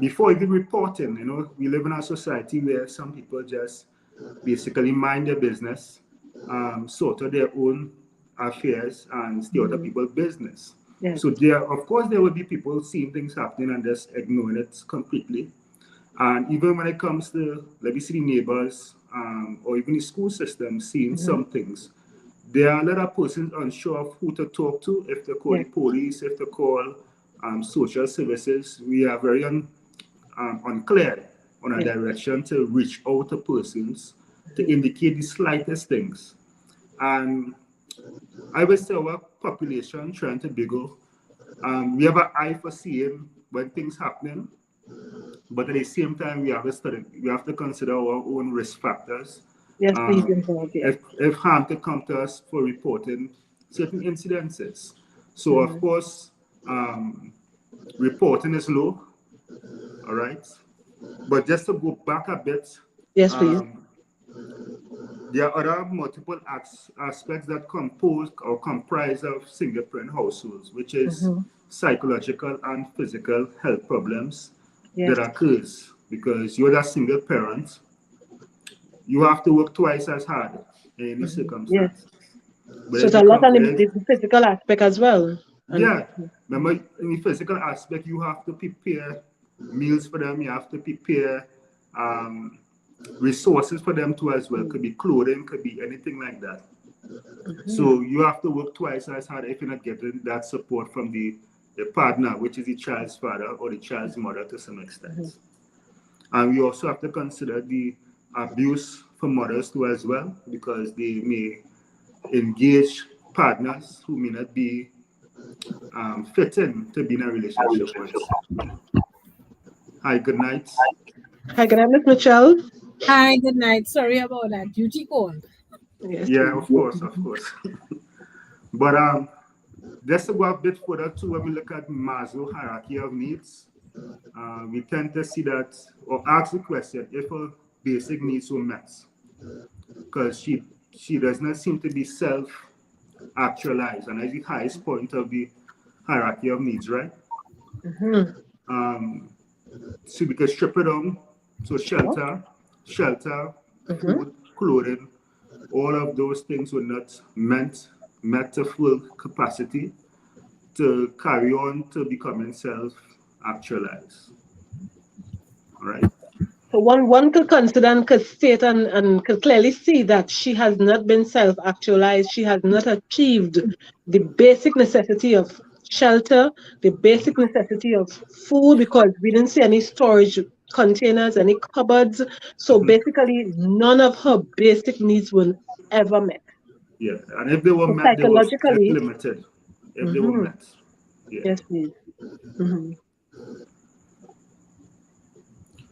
before even reporting, we live in a society where some people just basically mind their business, sort of their own affairs, and stay out of people's business. Yes. So of course, there will be people seeing things happening and just ignoring it completely. And even when it comes to, let me see, the neighbors, or even the school system seeing some things, there are a lot of persons unsure of who to talk to, if to call the police, if to call social services. We are very unclear on a direction to reach out to persons to indicate the slightest things. And I would say our population trying to bigger, we have an eye for seeing when things happening, but at the same time we have to consider our own risk factors. Yes, please involve, If harm could come to us for reporting certain incidences. So of course, reporting is low, all right? But just to go back a bit, yes, please. There are other multiple aspects that compose or comprise of single parent households, which is psychological and physical health problems that occurs because you're a single parent. You have to work twice as hard in any circumstance. But So it's a lot on the physical aspect as well. Remember, in the physical aspect, you have to prepare meals for them. You have to prepare resources for them too as well. Could be clothing, could be anything like that. So you have to work twice as hard if you're not getting that support from the partner, which is the child's father or the child's mother to some extent. And we also have to consider the abuse for mothers too as well, because they may engage partners who may not be fitting to be in a relationship with. Hi, good night. Hi, good night, Miss Michelle. Hi, good night. Sorry about that. Duty call. Yes, yeah, of course. But just to go a bit further too, when we look at Maslow hierarchy of needs, we tend to see that, or ask the question, if her basic needs were met, because she does not seem to be self-actualized, and that's the highest point of the hierarchy of needs, right? So we can strip it down. So shelter, food, clothing, all of those things were not met to full capacity to carry on to becoming self-actualized. All right. So one could consider and could state and could clearly see that she has not been self-actualized. She has not achieved the basic necessity of shelter, the basic necessity of food, because we didn't see any storage containers, any cupboards. So basically, none of her basic needs were ever met. Yeah, and if they were So met, they were psychologically, limited. If they were met. Yeah. yes, please.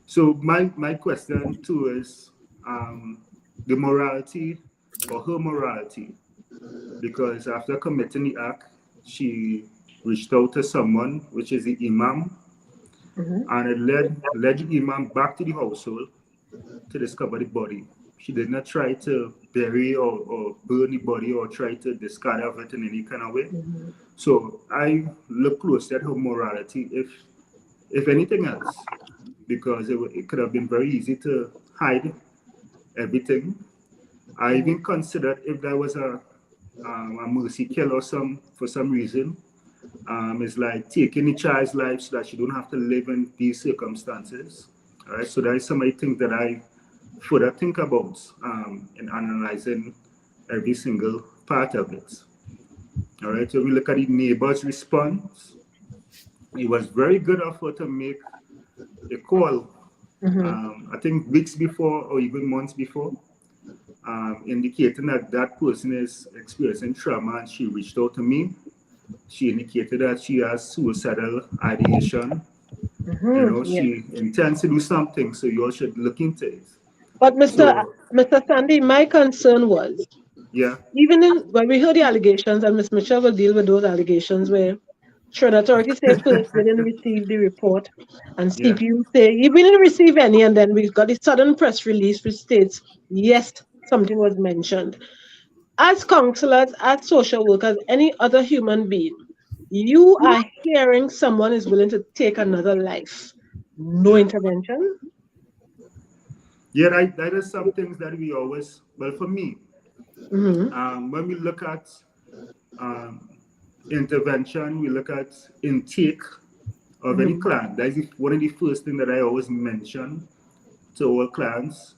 So my question too is the morality or her morality, because after committing the act, she reached out to someone, which is the imam, and it led the imam back to the household to discover the body. She did not try to bury or burn the body or try to discard of it in any kind of way. So I look closely at her morality, if anything else, because it could have been very easy to hide everything. I even considered if there was a mercy kill or for some reason, it's like taking the child's life so that she don't have to live in these circumstances. All right, so that is some of the things that I further think about in analyzing every single part of it. All right, so we look at the neighbor's response. It was very good of her to make a call, I think weeks before or even months before, indicating that that person is experiencing trauma, and she reached out to me. She indicated that she has suicidal ideation. She intends to do something, so you all should look into it. But Mr. Sandy, my concern was, even when we heard the allegations, and Ms. Mitchell will deal with those allegations where Trinidad Authority say first they didn't receive the report, and CPU say we didn't receive any, and then we got the sudden press release which states yes, something was mentioned. As counselors, as social workers, any other human being, you are hearing someone is willing to take another life. no intervention? Yeah, that is some things that we always, well, for me, when we look at intervention, we look at intake of any client. That is one of the first things that I always mention to our clients.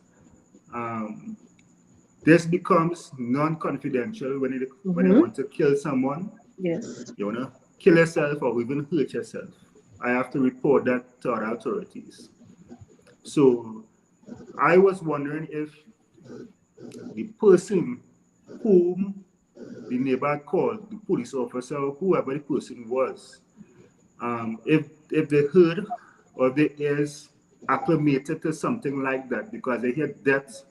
This becomes non-confidential when you want to kill someone. Yes. You want to kill yourself or even hurt yourself. I have to report that to our authorities. So I was wondering if the person whom the neighbor called, the police officer, whoever the person was, if they heard or they is acclimated to something like that, because they hear death,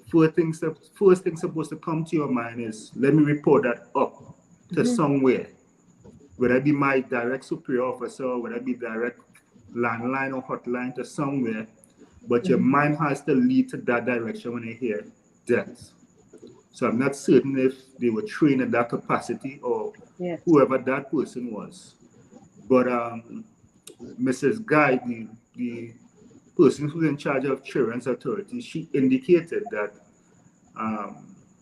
first thing supposed to come to your mind is, let me report that up to somewhere, whether it be my direct superior officer, or whether it be direct landline or hotline to somewhere, but your mind has to lead to that direction when you hear death. So I'm not certain if they were trained in that capacity or whoever that person was. But Mrs. Guy, the person who's in charge of Children's Authority, she indicated that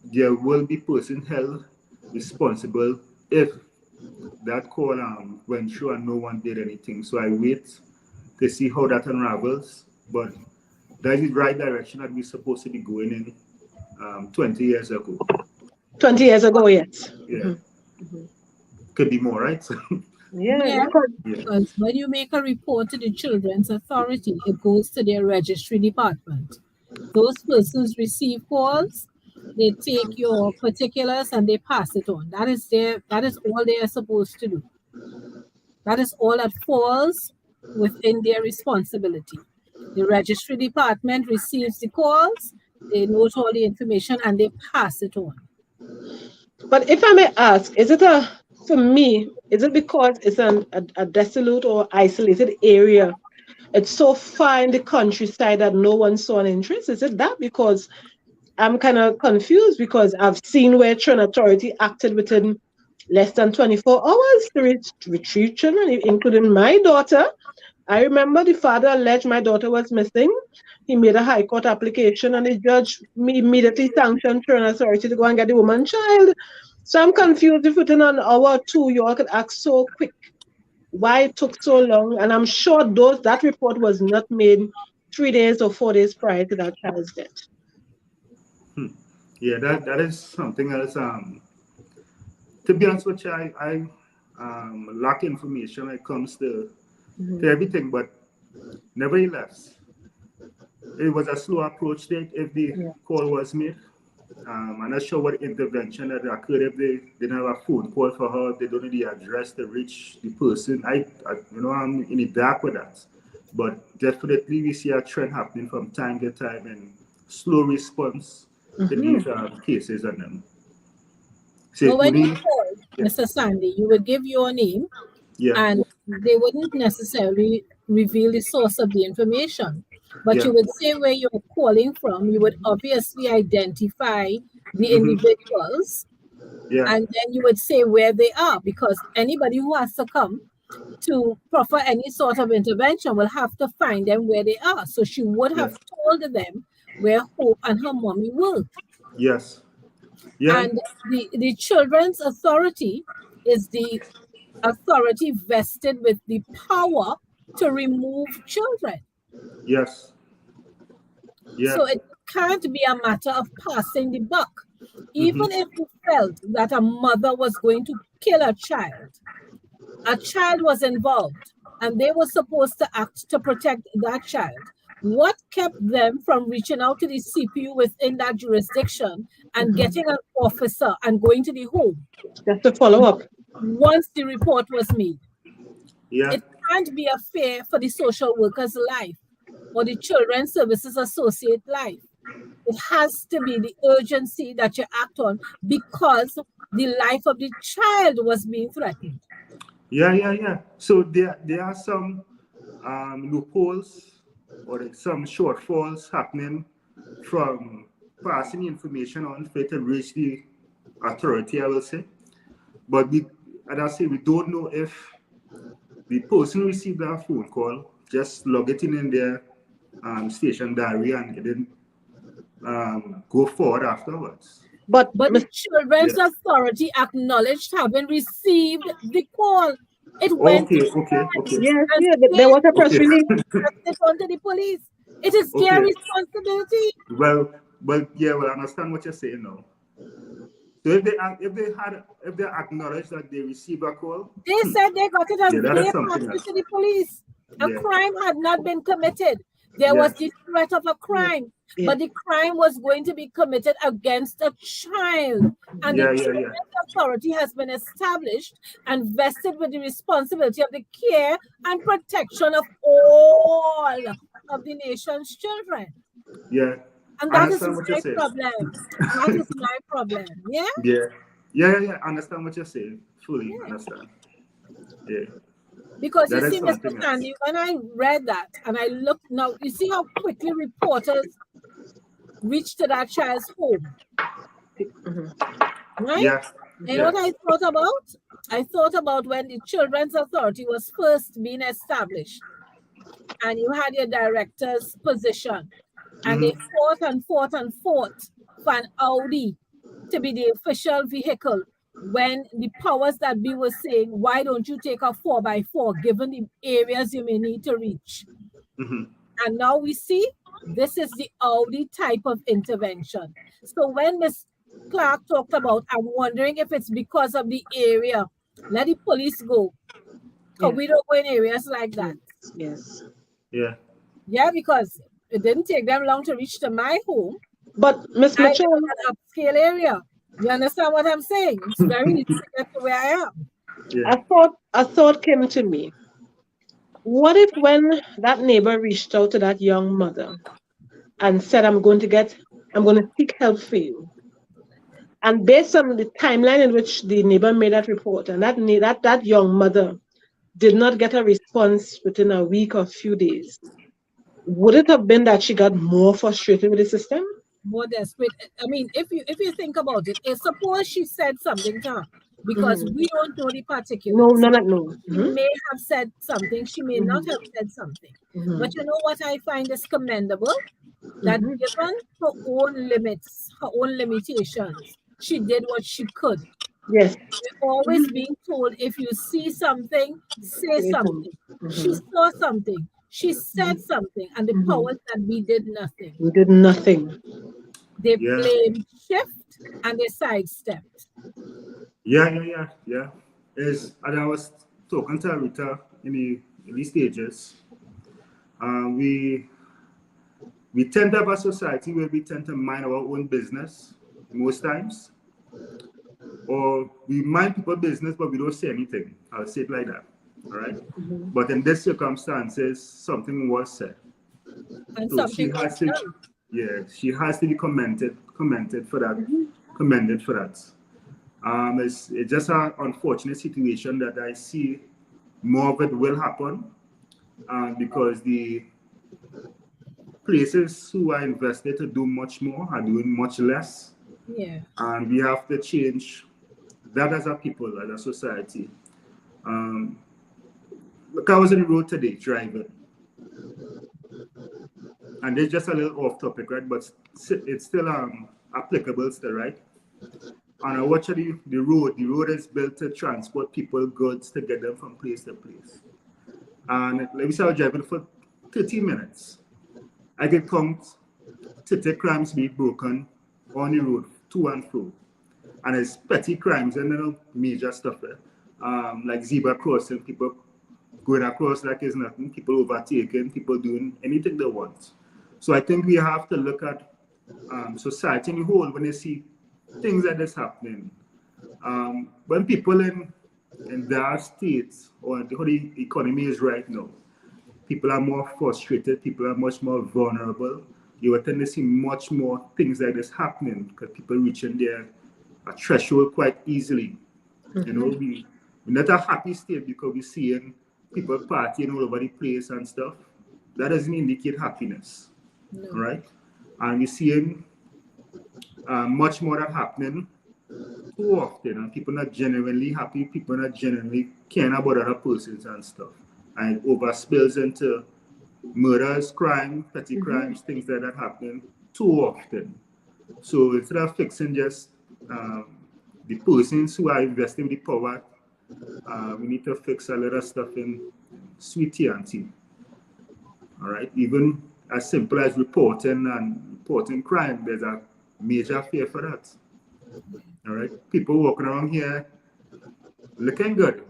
there will be person held responsible if that call went through and no one did anything. So I wait to see how that unravels. But that is the right direction that we're supposed to be going in 20 years ago. 20 years ago, yes. Yeah. Could be more, right? Yeah, because when you make a report to the Children's Authority, it goes to their registry department. Those persons receive calls, they take your particulars and they pass it on. That is all they are supposed to do. That is all that falls within their responsibility. The registry department receives the calls, they note all the information and they pass it on. But if I may ask, is it because it's a desolate or isolated area? It's so far in the countryside that no one saw an interest? Is it that? Because I'm kind of confused, because I've seen where Trinidad Authority acted within less than 24 hours to retrieve children, including my daughter. I remember the father alleged my daughter was missing. He made a high court application and the judge immediately sanctioned Trinidad Authority to go and get the woman's child. So I'm confused. If within an hour or two you all could act so quick, why it took so long? And I'm sure that report was not made 3 days or 4 days prior to that child's death. Yeah, that is something else. To be honest with you, I lack information when it comes to everything, but nevertheless, it was a slow approach date if the call was made. I'm not sure what intervention that occurred if they didn't have a phone call for her, they don't know the address to reach the person. I'm in the dark with that. But definitely we see a trend happening from time to time and slow response to these cases on them. So when you called Mr. Sandy, you would give your name and they wouldn't necessarily reveal the source of the information. But you would say where you're calling from. You would obviously identify the individuals. And then you would say where they are, because anybody who has to come to proffer any sort of intervention will have to find them where they are. So she would have told them where Hope and her mommy worked. Yes. Yeah. And the Children's Authority is the authority vested with the power to remove children. Yes. Yeah. So it can't be a matter of passing the buck. Even if you felt that a mother was going to kill a child was involved, and they were supposed to act to protect that child. What kept them from reaching out to the CPU within that jurisdiction and getting an officer and going to the home? Just to follow up. Once the report was made. Yeah. It can't be a fair for the social worker's life or the Children's Services Associate life. It has to be the urgency that you act on because the life of the child was being threatened. Yeah. So there are some loopholes or some shortfalls happening from passing information on for it to reach the authority, I will say. But we don't know if the person received that phone call just log it in their station diary, and it didn't go forward afterwards. But the Children's Authority acknowledged having received the call. It went okay. Yes, there was a press release. It on to the police. It is their responsibility. Well, I understand what you're saying now. So if they acknowledge that they received a call, they said they got it and they passed it to the police. A crime had not been committed. There was the threat of a crime, but the crime was going to be committed against a child. And the Children's Authority has been established and vested with the responsibility of the care and protection of all of the nation's children. Yeah. And that is my problem. That is my problem. Yeah? Yeah. I understand what you're saying. Fully understand. Yeah. Because that, you see, Mr. Sandy, when I read that and I looked now, you see how quickly reporters reached to that child's home. Right? Yeah. You know what I thought about? I thought about when the Children's Authority was first being established and you had your director's position. And they fought for an Audi to be the official vehicle when the powers that be were saying, why don't you take a 4x4 given the areas you may need to reach? And now we see this is the Audi type of intervention. So when Ms. Clark talked about, I'm wondering if it's because of the area. Let the police go. Because we don't go in areas like that. Yes. Yeah. Yeah, because it didn't take them long to reach to my home. But Ms. Mitchell, an upscale area. You understand what I'm saying? It's very easy to get to where I am. Yeah. A thought came to me. What if when that neighbor reached out to that young mother and said, I'm going to seek help for you. And based on the timeline in which the neighbor made that report, and that young mother did not get a response within a week or a few days, would it have been that she got more frustrated with the system? More desperate. I mean, if you think about it, if suppose she said something to her, because we don't know the particulars. No. She may have said something, she may not have said something. But you know what I find is commendable? That given her own limits, her own limitations, she did what she could. Yes. We're always being told, if you see something, say something. She saw something. She said something, and the powers that be did nothing. We did nothing. They blamed shift and they sidestepped. Yeah. As I was talking to Rita in the stages, we tend to have a society where we tend to mind our own business most times, or we mind people's business but we don't say anything. I'll say it like that. All right. But in this circumstances, something was said. And so something was done. She has to be commended for that. Commended for that. It's just an unfortunate situation that I see more of it will happen, because the places who are invested to do much more are doing much less. Yeah. And we have to change that as a people, as a society. Look, I was on the road today driving, and it's just a little off topic, right? But it's still applicable still, right? And I watch the road. The road is built to transport people, goods, to get them from place to place. And let me say I was driving for 30 minutes. I get count 30 crimes being broken on the road, to and fro. And it's petty crimes and then major stuff there. Like zebra crossing, people going across like it's nothing, people overtaking, people doing anything they want. So I think we have to look at society in the whole when they see things like this happening. When people in their states or how the economy is right now, people are more frustrated, people are much more vulnerable. You will tend to see much more things like this happening because people reaching their threshold quite easily. You know, we're not a happy state because we're seeing people partying all over the place and stuff. That doesn't indicate happiness, right? And we're seeing much more that happening too often, and people not genuinely happy, people not genuinely caring about other persons and stuff. And it overspills into murders, crime, petty crimes, things like that happening too often. So instead of fixing just the persons who are investing the power, we need to fix a lot of stuff in sweet T&T. All right, even as simple as reporting crime, there's a major fear for that. All right, people walking around here looking good,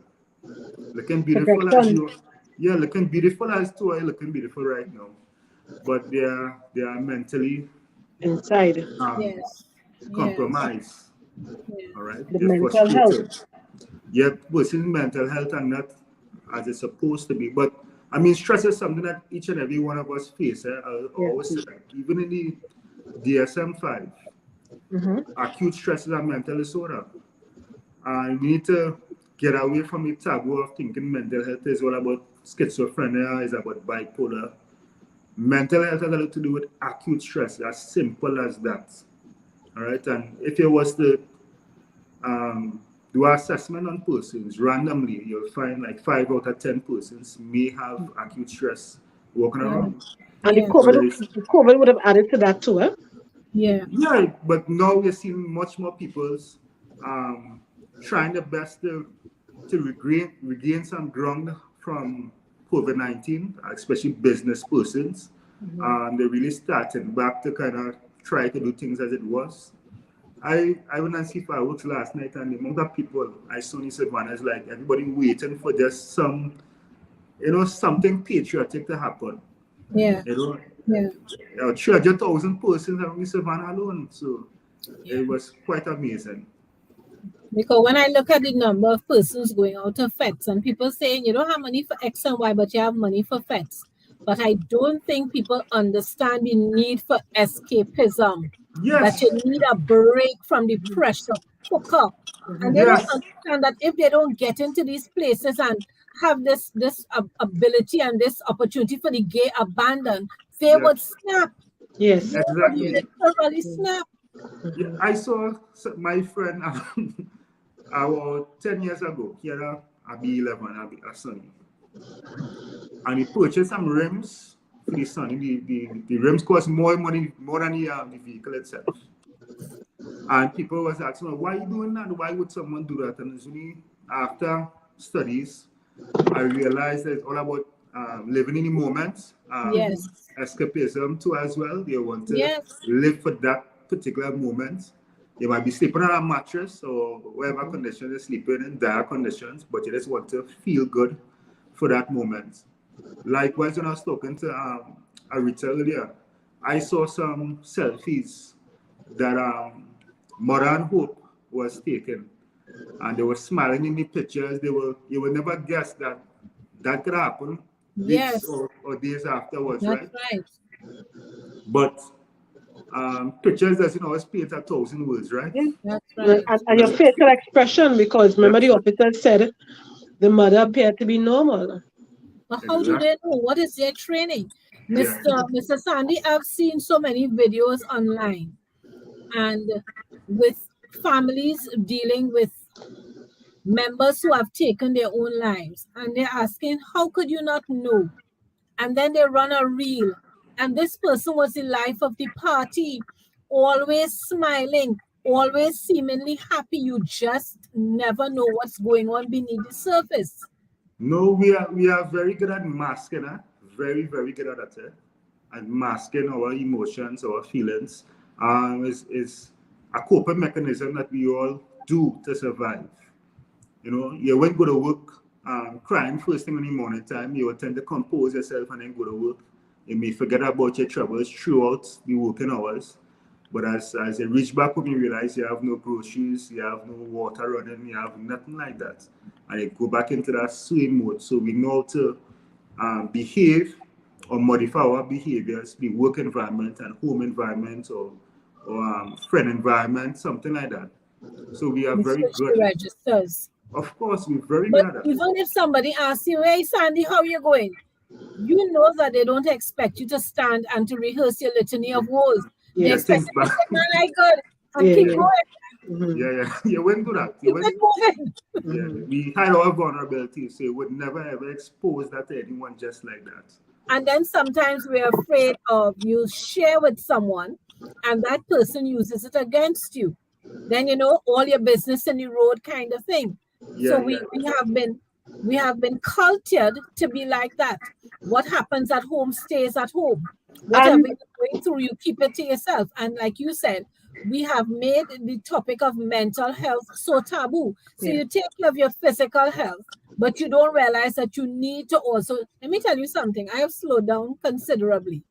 looking beautiful as you. Yeah, looking beautiful as too. Looking beautiful right now, but they are mentally inside. Compromised. Yes. All right, the mental health. Yeah, person's mental health and not as it's supposed to be. But I mean, stress is something that each and every one of us face. I always say that. Even in the DSM-5, acute stress is a mental disorder. And we need to get away from the taboo of thinking mental health is all about schizophrenia, is about bipolar. Mental health has a lot to do with acute stress, as simple as that. All right, and if you was to do assessment on persons randomly, you'll find like 5 out of 10 persons may have acute stress walking around. And the COVID would have added to that too, eh? Yeah. Yeah, but now we're seeing much more people's trying their best to regain some ground from COVID-19, especially business persons. They really started back to kind of try to do things as it was. I went and see fireworks last night, and the amount of people I saw in Savannah is like everybody waiting for just some, something patriotic to happen. Yeah. 300,000 persons around Savannah alone. So it was quite amazing. Because when I look at the number of persons going out to fetes, and people saying you don't have money for X and Y, but you have money for fetes. But I don't think people understand the need for escapism. Yes. That you need a break from the pressure cooker. And they don't understand that if they don't get into these places and have this ability and this opportunity for the gay abandon, they would snap. Yes. Exactly. They really snap. Yeah, I saw my friend about 10 years ago. He had a B11, a Sunny. And he purchased some rims for the Sunny. The rims cost more money, more than the vehicle itself. And people was asking, why are you doing that? Why would someone do that? And usually after studies, I realized that it's all about living in the moment. Escapism too as well. They want to live for that particular moment. You might be sleeping on a mattress or whatever condition you're sleeping in, dire conditions, but you just want to feel good for that moment. Likewise, when I was talking to Arita earlier, I saw some selfies that Mother and Hope was taking, and they were smiling in the pictures. You would never guess that could happen weeks or days afterwards, right? But pictures doesn't always paint 1,000 words, right? Yeah, that's right. And your facial expression, because remember the officer said the mother appeared to be normal. But how do they know? What is their training? Mr. Sandy, I've seen so many videos online and with families dealing with members who have taken their own lives, and they're asking, how could you not know? And then they run a reel, and this person was the life of the party, always smiling, always seemingly happy. You just never know what's going on beneath the surface. No, we are very good at masking, very, very good at it. And masking our emotions, our feelings is a coping mechanism that we all do to survive. You won't go to work crying first thing in the morning time. You will tend to compose yourself and then go to work. You may forget about your troubles throughout the working hours. But as you reach back home, you realize you have no groceries, you have no water running, you have nothing like that. And you go back into that swing mode. So we know to behave or modify our behaviors, the work environment and home environment or friend environment, something like that. So we are very good. Registers. Of course, we're very good at that. Even if somebody asks you, hey, Sandy, how are you going? You know that they don't expect you to stand and to rehearse your litany of woes. They expect you to say, man, I good, and keep going. You wouldn't do that. We hide our vulnerability, so you would never ever expose that to anyone just like that. And then sometimes we're afraid of you share with someone and that person uses it against you. Then, all your business in the road kind of thing. So we have been cultured to be like that. What happens at home stays at home. Whatever you're going through, you keep it to yourself. And like you said, we have made the topic of mental health so taboo. So you take care of your physical health, but you don't realize that you need to also, let me tell you something, I have slowed down considerably.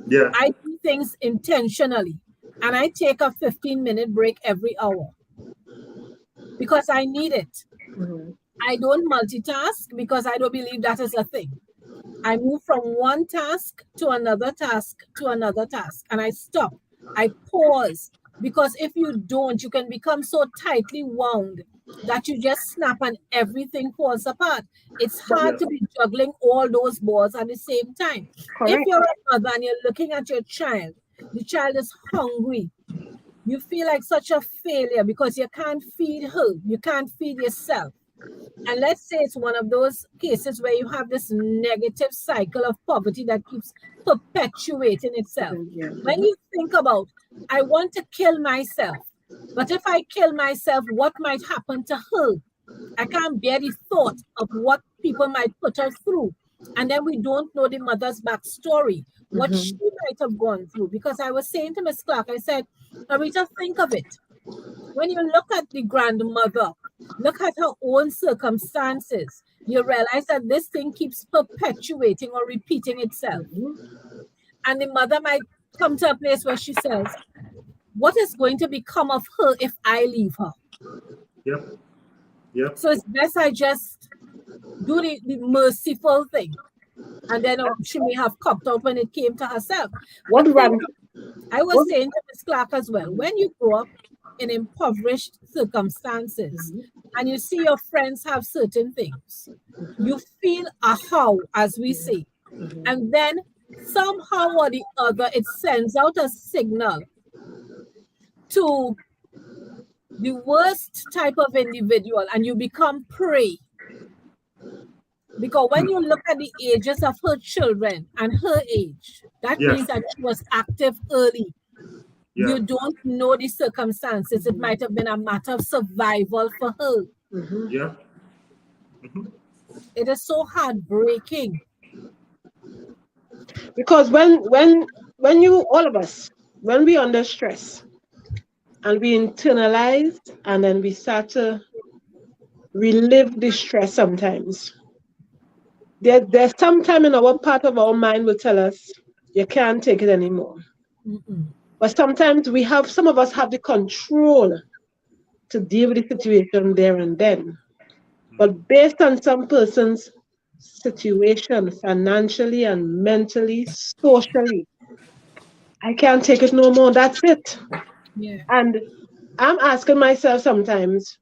Yeah. I do things intentionally, and I take a 15-minute break every hour because I need it. Mm-hmm. I don't multitask because I don't believe that is a thing. I move from one task to another task to another task, and I stop. I pause, because if you don't, you can become so tightly wound that you just snap and everything falls apart. It's hard to be juggling all those balls at the same time. Correct. If you're a mother and you're looking at your child, the child is hungry, you feel like such a failure because you can't feed her, you can't feed yourself. And let's say it's one of those cases where you have this negative cycle of poverty that keeps perpetuating itself. When you think about, I want to kill myself, but if I kill myself, what might happen to her? I can't bear the thought of what people might put her through. And then we don't know the mother's backstory, what she might have gone through. Because I was saying to Ms. Clark, I said, Arita, think of it. When you look at the grandmother, look at her own circumstances, you realize that this thing keeps perpetuating or repeating itself. And the mother might come to a place where she says, what is going to become of her if I leave her? Yep. So it's best I just do the merciful thing. And then she may have copped out when it came to herself. I was saying to Ms. Clark as well, when you grow up in impoverished circumstances and you see your friends have certain things, you feel a how, as we say. And then somehow or the other, it sends out a signal to the worst type of individual and you become prey. Because when you look at the ages of her children and her age, that means that she was active early. You don't know the circumstances. It might have been a matter of survival for her. It is so heartbreaking. Because when you, all of us, when we under stress and we internalize and then we start to relive the stress sometimes, there's some time in our part of our mind will tell us you can't take it anymore. But sometimes some of us have the control to deal with the situation there and then. But based on some person's situation, financially and mentally, socially, I can't take it no more. That's it. And I'm asking myself sometimes,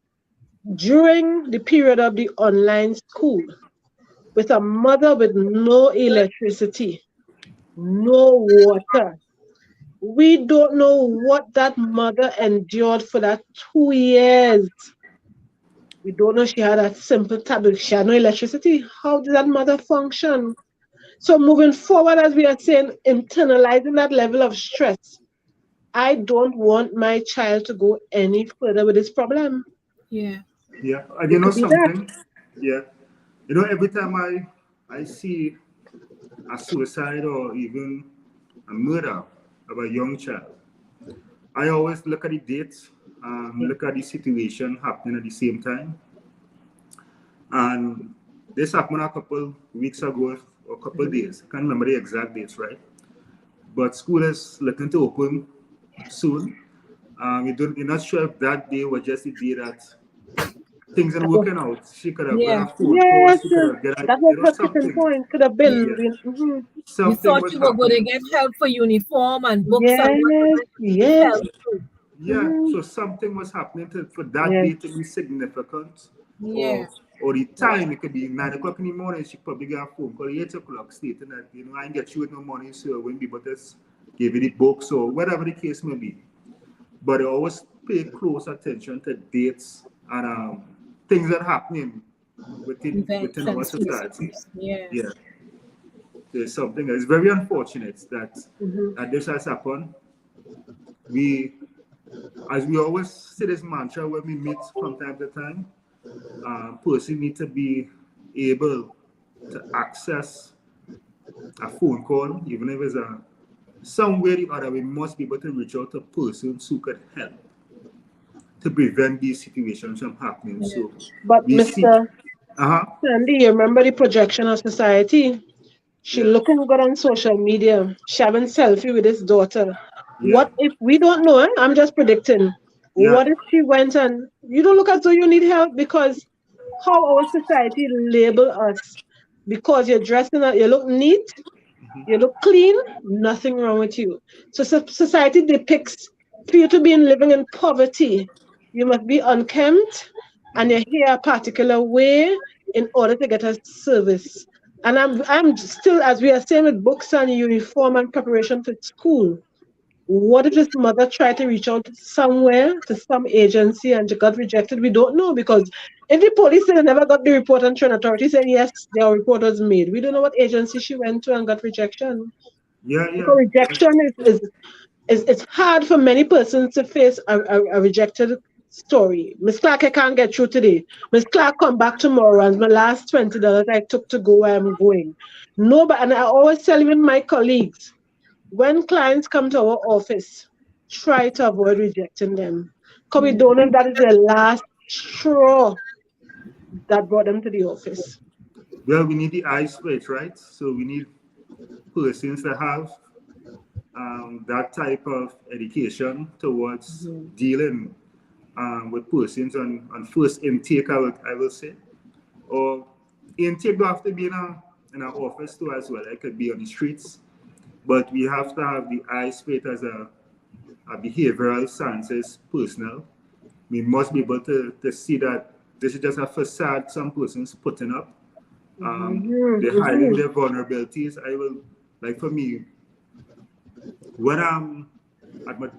during the period of the online school, with a mother with no electricity, no water, we don't know what that mother endured for that 2 years. We don't know she had a simple tablet. She had no electricity. How did that mother function? So moving forward, as we are saying, internalizing that level of stress, I don't want my child to go any further with this problem. And you know something? Every time I see a suicide or even a murder of a young child, I always look at the dates, look at the situation happening at the same time. And this happened a couple weeks ago or a couple days. I can't remember the exact dates, right? But school is looking to open soon. You're not sure if that day was just the day that things are working out. She could have got a phone call. She could have got that was her tipping point. Could have been. You thought you were going to get help for uniform and books. So something was happening for that day to be significant. Or the time, it could be 9 o'clock in the morning. She probably got a phone call 8 o'clock stating that, I ain't get you with no money, so I won't be able to give you the books or whatever the case may be. But I always pay close attention to dates and things that are happening within our society. there's something that's very unfortunate that, that this has happened. As we always say this mantra when we meet from time to time, person need to be able to access a phone call, even if it's some way or other, we must be able to reach out to persons who could help to prevent these situations from happening. Yeah. So, but Mr. Sandy, you remember the projection of society? She looking good on social media. She having selfie with his daughter. Yeah. What if we don't know? I'm just predicting. Yeah. What if she went and you don't look as though you need help because how our society label us because you're dressing up, you look neat, you look clean, nothing wrong with you. So society depicts for you to be living in poverty, you must be unkempt and you're here a particular way in order to get a service. And I'm still, as we are saying, with books and uniform and preparation for school. What if this mother tried to reach out somewhere to some agency and she got rejected? We don't know, because if the police said they never got the report and Trinidad authority said yes, their report was made, we don't know what agency she went to and got rejection. Yeah. So rejection is it's hard for many persons to face a rejected story. Miss Clark, I can't get through today. Miss Clark, come back tomorrow, and my last $20 I took to go where I'm going. No, but and I always tell even my colleagues, when clients come to our office, try to avoid rejecting them. Because we don't know if that is the last straw that brought them to the office. Well, we need the eyes for it, right? So we need persons that have that type of education towards dealing with persons on first intake, I will say. Or intake don't have to be in an office too as well. It could be on the streets. But we have to have the eyes for it as a behavioral sciences personnel. We must be able to see that this is just a facade some persons putting up. They're hiding their vulnerabilities. Like for me, when I'm at my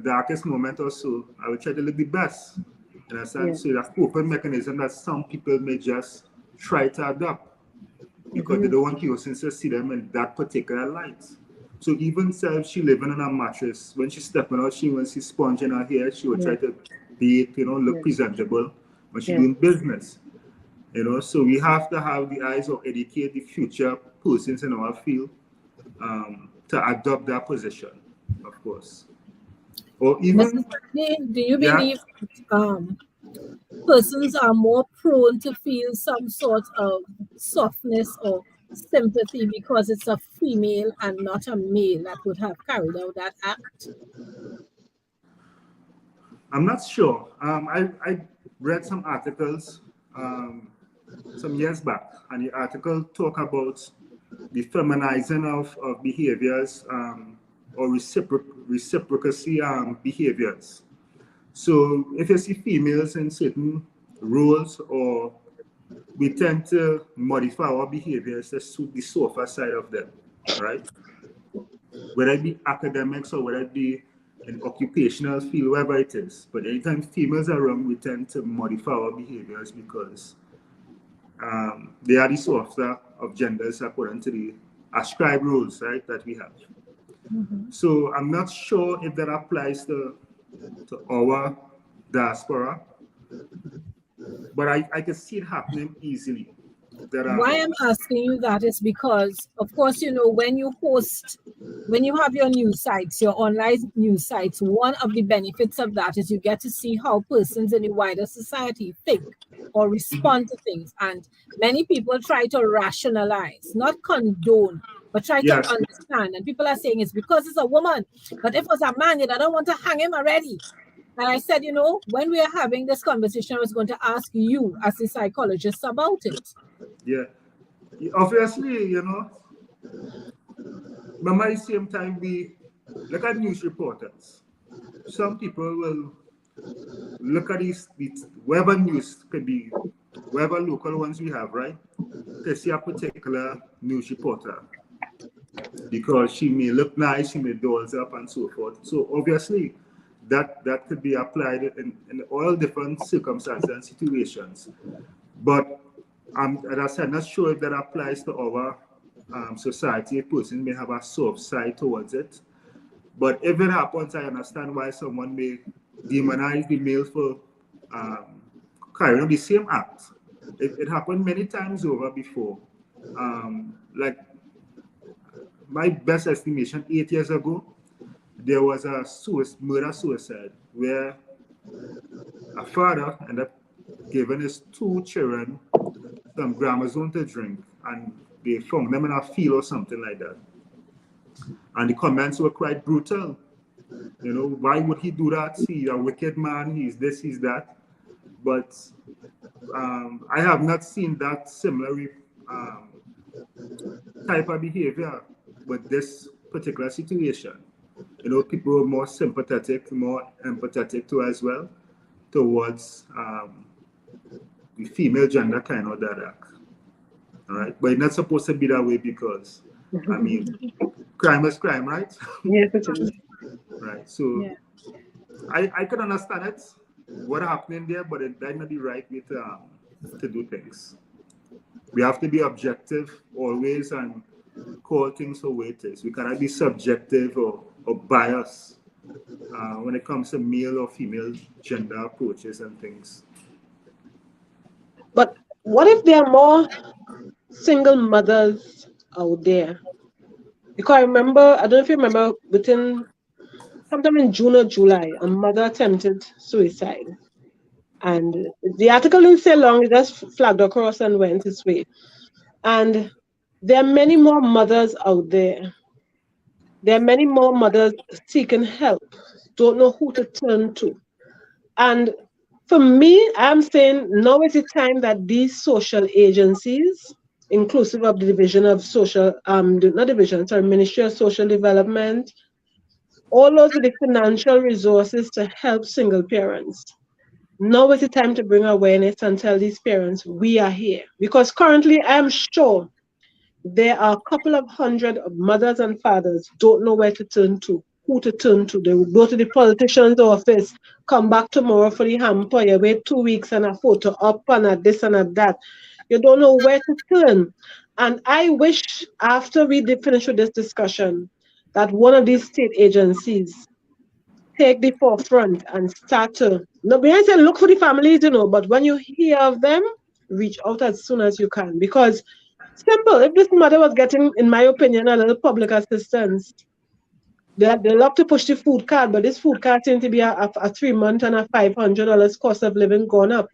darkest moment or so, I will try to look the best. And I said, so that open mechanism that some people may just try to adopt because they don't want persons to see them in that particular light. So even if she living on a mattress, when she's stepping out, when she's sponging her hair, she will try to be, look presentable when she's doing business. So we have to have the eyes of educate the future persons in our field to adopt that position, of course. Or even, do you believe persons are more prone to feel some sort of softness or sympathy because it's a female and not a male that would have carried out that act? I'm not sure. I read some articles some years back, and the article talk about the feminizing of behaviors or reciprocity behaviors. So if you see females in certain roles, or we tend to modify our behaviors to suit the softer side of them, right? Whether it be academics or whether it be in occupational field, wherever it is. But anytime females are around, we tend to modify our behaviors because they are the softer of genders according to the ascribed roles, right, that we have. So I'm not sure if that applies to our diaspora, but I can see it happening easily. Why I'm asking you that is because, of course, when you have your news sites, your online news sites, one of the benefits of that is you get to see how persons in the wider society think or respond to things. And many people try to rationalize, not condone, but try to understand. And people are saying it's because it's a woman. But if it was a man, I don't want to hang him already. And I said, when we are having this conversation, I was going to ask you as a psychologist about it. Yeah. Obviously, but at the same time, we look at news reporters. Some people will look at these whatever news could be, whatever local ones we have, right? They see a particular news reporter because she may look nice, she may dolls up and so forth. So obviously, that could be applied in all different circumstances and situations. But as I said, not sure if that applies to our society, a person may have a soft side towards it. But if it happens, I understand why someone may demonize the male for carrying out the same act. It happened many times over before. Like my best estimation, 8 years ago, there was a murder-suicide where a father ended up giving his 2 children some Gramazone to drink, and they found them in a field or something like that. And the comments were quite brutal. You know, why would he do that? He's a wicked man, he's this, he's that. But I have not seen that similar type of behavior with this particular situation. You know, people were more sympathetic, more empathetic too as well towards the female gender kind of that act. All right, but it's not supposed to be that way because, I mean, crime is crime, right? Yes, it is. Right, so yeah. I can understand it, what happening there, but it might not be right way to do things. We have to be objective always and call things for what it is. We cannot be subjective or biased when it comes to male or female gender approaches and things. But what if there are more single mothers out there? Because I don't know if you remember, sometime in June or July, a mother attempted suicide. And the article didn't say long, it just flagged across and went its way. And there are many more mothers out there. There are many more mothers seeking help, don't know who to turn to. And for me, I'm saying now is the time that these social agencies, inclusive of the Division of Ministry of Social Development, all those with the financial resources to help single parents. Now is the time to bring awareness and tell these parents, we are here. Because currently, I'm sure there are a couple of hundred of mothers and fathers don't know where to turn to, who to turn to. They will go to the politician's office, come back tomorrow for the hamper, you wait 2 weeks and a photo up and a this and a that. You don't know where to turn. And I wish after we finish with this discussion that one of these state agencies take the forefront and start to, I say look for the families, but when you hear of them, reach out as soon as you can. Because simple, if this mother was getting, in my opinion, a little public assistance, they love to push the food card, but this food card seems to be a 3-month and a $500 cost of living gone up.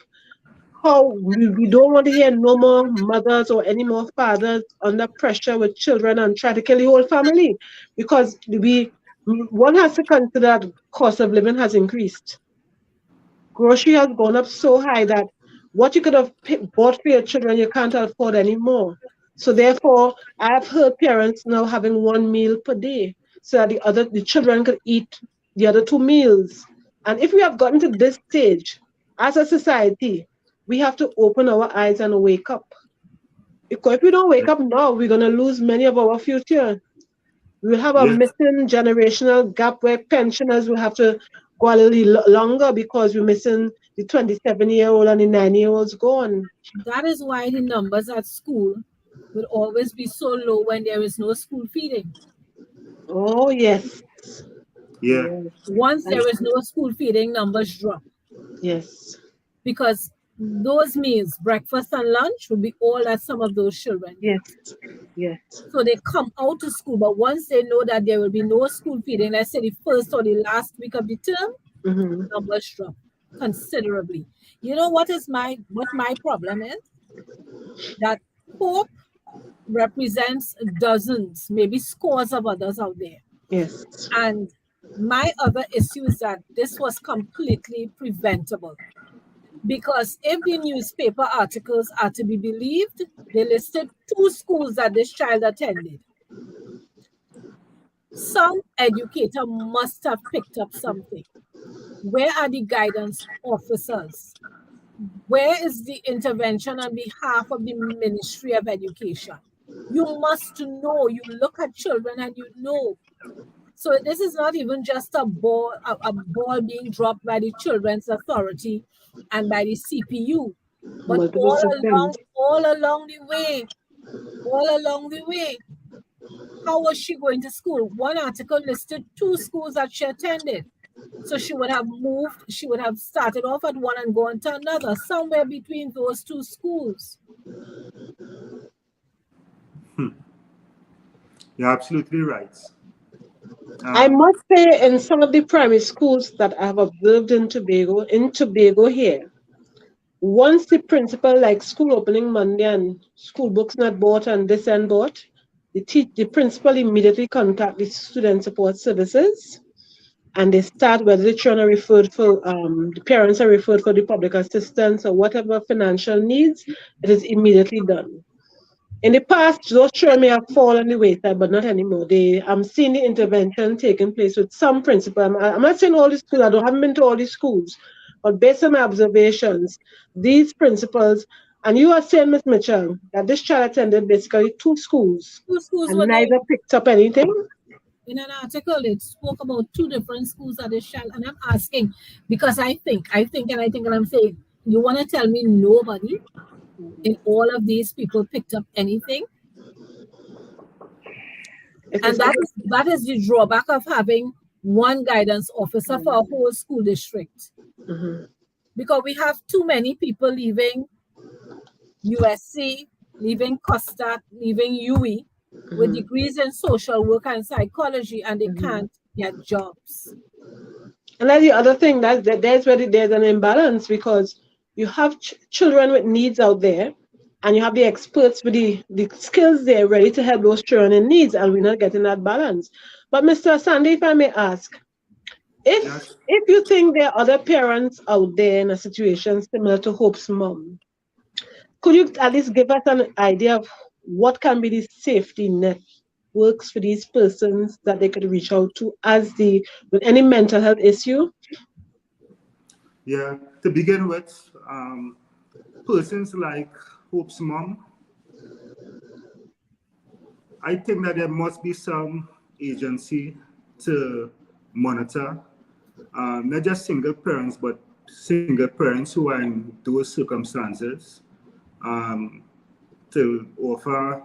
We don't want to hear no more mothers or any more fathers under pressure with children and try to kill the whole family, because one has to consider that cost of living has increased. Grocery has gone up so high that what you could have bought for your children, you can't afford anymore. So therefore, I've heard parents now having 1 meal per day so that the children could eat the other 2 meals. And if we have gotten to this stage, as a society, we have to open our eyes and wake up. Because if we don't wake up now, we're going to lose many of our future. We'll have a missing generational gap where pensioners will have to go a little longer because we're missing the 27-year-old and the 9-year-olds gone. That is why the numbers at school will always be so low when there is no school feeding. Oh, yes. Yeah. Once there is no school feeding, numbers drop. Yes. Because those meals, breakfast and lunch, will be all that some of those children. Yes. Yes. So they come out to school, but once they know that there will be no school feeding, let's say the first or the last week of the term, numbers drop considerably. You know what my problem is? That Hope represents dozens, maybe scores of others out there. Yes. And my other issue is that this was completely preventable. Because if the newspaper articles are to be believed, they listed 2 schools that this child attended. Some educator must have picked up something. Where are the guidance officers? Where is the intervention on behalf of the Ministry of Education? You must know. You look at children and you know. So this is not even just a ball being dropped by the Children's Authority and by the CPU, but all along the way, all along the way. How was she going to school? One article listed 2 schools that she attended. So she would have moved, she would have started off at one and gone to another, somewhere between those 2 schools. You're absolutely right. I must say, in some of the primary schools that I have observed in Tobago here, once the principal, like school opening Monday and school books not bought and this and bought, the principal immediately contact the student support services, and they start whether the children are referred for, the parents are referred for the public assistance or whatever financial needs, it is immediately done. In the past, those children may have fallen on the wayside, but not anymore. I'm seeing the intervention taking place with some principals. I'm not saying all the schools, haven't been to all the schools, but based on my observations, these principals, and you are saying, Ms. Mitchell, that this child attended basically 2 schools. 2 schools and neither picked up anything? In an article, it spoke about 2 different schools that this child, and I'm asking, because I think, and I'm saying, you want to tell me nobody in all of these people picked up anything? And that is the drawback of having one guidance officer for a whole school district. Because we have too many people leaving USC, leaving Costa, leaving UWI, with degrees in social work and psychology, and they can't get jobs. And that's the other thing, there's an imbalance, because you have children with needs out there, and you have the experts with the skills there ready to help those children in needs, and we're not getting that balance. But Mr. Sandy, if I may ask, if you think there are other parents out there in a situation similar to Hope's mom, could you at least give us an idea of what can be the safety net works for these persons that they could reach out to with any mental health issue? Yeah, to begin with, persons like Hope's mom, I think that there must be some agency to monitor, not just single parents, but single parents who are in those circumstances, to offer,